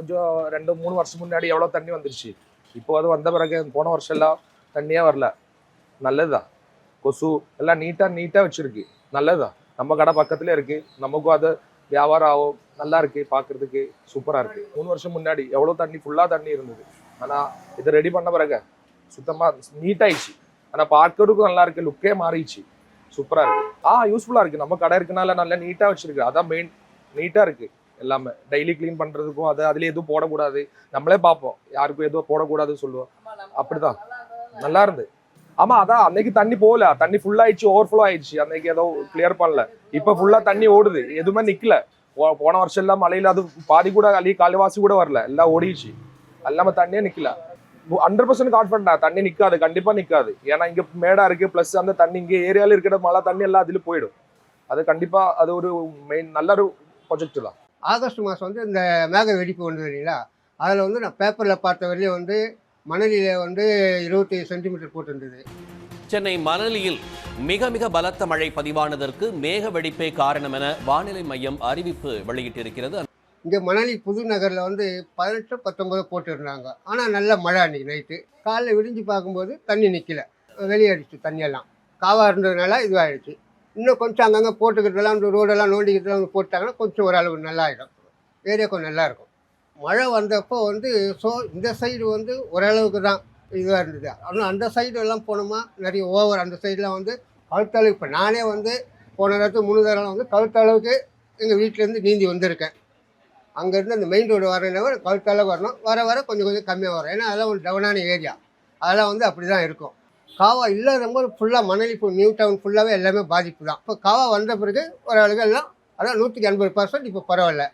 கொஞ்சம் 2-3 வருஷம் முன்னாடி எவ்வளோ தண்ணி வந்துருச்சு. இப்போ அது வந்த பிறகு போன வருஷம் எல்லாம் தண்ணியே வரல. நல்லதுதான். கொசு எல்லாம் நீட்டா வச்சிருக்கு. நல்லதுதான். நம்ம கடை பக்கத்துல இருக்கு. நமக்கும் அது வியாபாரம் ஆகும். நல்லா இருக்கு பார்க்கறதுக்கு. சூப்பரா இருக்கு. 3 வருஷம் முன்னாடி எவ்வளோ தண்ணி ஃபுல்லா தண்ணி இருந்தது. ஆனா இதை ரெடி பண்ண பிறகு சுத்தமா நீட்டாயிடுச்சு. ஆனா பார்க்கறதுக்கும் நல்லா இருக்கு. லுக்கே மாறிடுச்சு. சூப்பரா இருக்கு. யூஸ்ஃபுல்லா இருக்கு. நம்ம கடை இருக்கனால நல்லா நீட்டா வச்சிருக்கு. அதான் மெயின். நீட்டா இருக்கு எல்லாமே. டெய்லி கிளீன் பண்றதுக்கும் அதுல எதுவும் போடக்கூடாது. நம்மளே பார்ப்போம். யாருக்கும் எதுவும் போடக்கூடாதுன்னு சொல்லுவோம். அப்படிதான் நல்லா இருந்து. ஆமா, அதான் அன்னைக்கு தண்ணி போகல. தண்ணி ஃபுல் ஆயிடுச்சு, ஓவர்ஃப்ளோ ஆயிடுச்சு. அன்னைக்கு ஏதோ கிளியர் பண்ணல. இப்ப ஃபுல்லா தண்ணி ஓடுது. எதுவுமே நிக்கல. போன வருஷம் எல்லாம் மழையில அது பாதி கூட கால்வாசி கூட வரல. எல்லாம் ஓடிடுச்சு. எல்லாமே தண்ணியே நிக்கல. 100% கான்ஃபிடன்ட் தண்ணி நிக்காது. கண்டிப்பா நிக்காது. ஏன்னா இங்க மேடா இருக்கு. பிளஸ் அந்த தண்ணி இங்க ஏரியால இருக்கிற மழை தண்ணி எல்லாம் அதுல போயிடும். அது கண்டிப்பா அது ஒரு மெயின் நல்ல ஒரு ப்ராஜெக்ட் தான். ஆகஸ்ட் மாதம் வந்து இந்த மேக வெடிப்பு வந்தது இல்லைங்களா, அதில் வந்து நான் பேப்பரில் பார்த்த வரையும் வந்து மணலியில் வந்து 25 சென்டிமீட்டர் போட்டிருந்தது. சென்னை மணலியில் மிக மிக பலத்த மழை பதிவானதற்கு மேக வெடிப்பே காரணம் என வானிலை மையம் அறிவிப்பு வெளியிட்டிருக்கிறது. இங்கே மணலி புதுநகரில் வந்து 18-19 போட்டுருந்தாங்க. ஆனால் நல்ல மழை அன்றைக்கி நைட்டு. காலைல விடிஞ்சு பார்க்கும்போது தண்ணி நிற்கல, வெளியேறிச்சு தண்ணியெல்லாம். காவாக இருந்ததுனால இதுவாகிடுச்சு. இன்னும் கொஞ்சம் அங்கங்கே போட்டுக்கிறதெல்லாம் இந்த ரோடெல்லாம் நோண்டிக்கிறதெல்லாம் வந்து போட்டாங்கன்னா கொஞ்சம் ஓரளவு நல்லா ஆகிடும். ஏரியா கொஞ்சம் நல்லாயிருக்கும். மழை வந்தப்போ வந்து இந்த சைடு வந்து ஓரளவுக்கு தான் இதுவாக இருந்தது. ஆனால் அந்த சைடு எல்லாம் போனோமா நிறைய ஓவர். அந்த சைடெலாம் வந்து கழுத்தளவு. இப்போ நானே வந்து போன நேரத்துக்கு 3 தடவை வந்து கழுத்தளவுக்கு எங்கள் வீட்டிலேருந்து நீந்தி வந்திருக்கேன். அங்கேருந்து அந்த மெயின் ரோடு வரேன்னா கழுத்தளவு வரணும். வர கொஞ்சம் கொஞ்சம் கம்மியாக வரும். ஏன்னா அதெல்லாம் ஒரு டவுனான ஏரியா. அதெல்லாம் வந்து அப்படி தான் இருக்கும். காவா இல்லாதவங்க ஃபுல்லாக மணலி இப்போ நியூ டவுன் ஃபுல்லாகவே எல்லாமே பாதிப்பு தான். இப்போ காவா வந்த பிறகு ஓரளவுக்கு எல்லாம் அதான் 180% இப்போ பரவாயில்ல.